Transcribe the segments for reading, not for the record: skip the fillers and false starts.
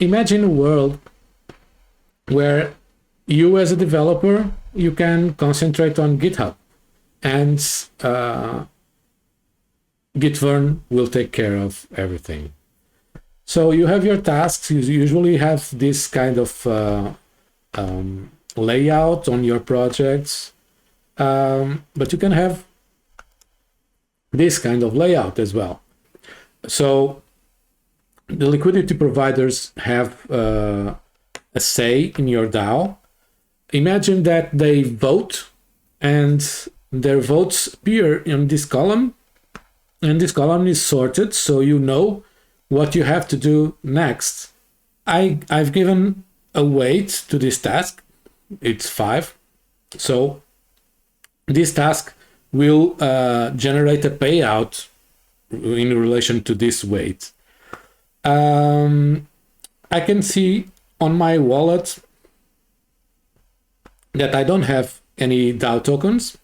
Imagine a world where you as a developer, you can concentrate on GitHub, and Gitvern will take care of everything. So you have your tasks. You usually have this kind of layout on your projects, but you can have this kind of layout as well. So the liquidity providers have a say in your DAO. Imagine that they vote, and their votes appear in this column, and this column is sorted, so you know what you have to do next. I've given a weight to this task. It's 5. So this task will generate a payout in relation to this weight. I can see on my wallet that I don't have any DAO tokens.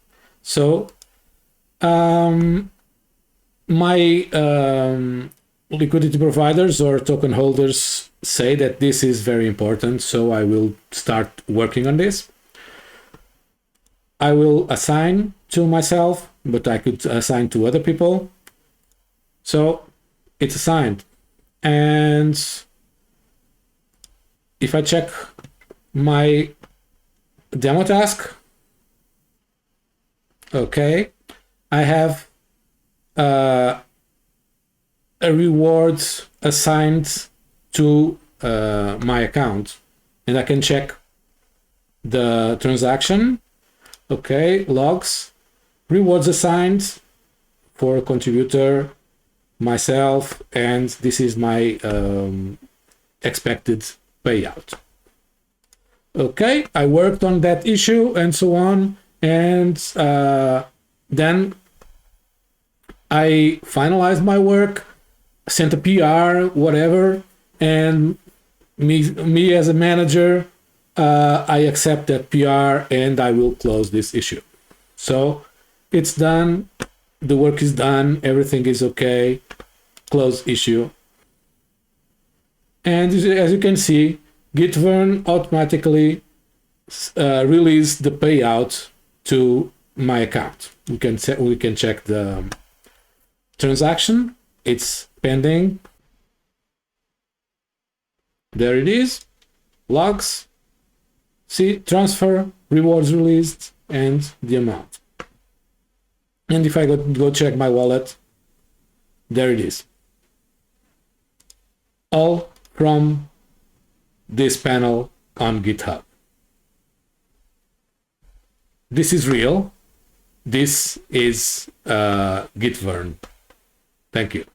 So my liquidity providers or token holders say that this is very important, so I will start working on this. I will assign to myself, but I could assign to other people. So it's assigned. And if I check my demo task, okay, I have a reward assigned to my account, and I can check the transaction. Okay, logs, rewards assigned for a contributor, myself, and this is my expected payout. Okay, I worked on that issue and so on, and then I finalized my work, sent a PR, whatever, and me as a manager, I accept that PR and I will close this issue. So it's done, the work is done, everything is okay, close issue. And as you can see, Gitvern automatically released the payout to my account. We can check the transaction. It's pending. There it is. Logs. See, transfer, rewards released, and the amount. And if I go check my wallet, there it is. All from this panel on GitHub. This is real. This is Gitvern. Thank you.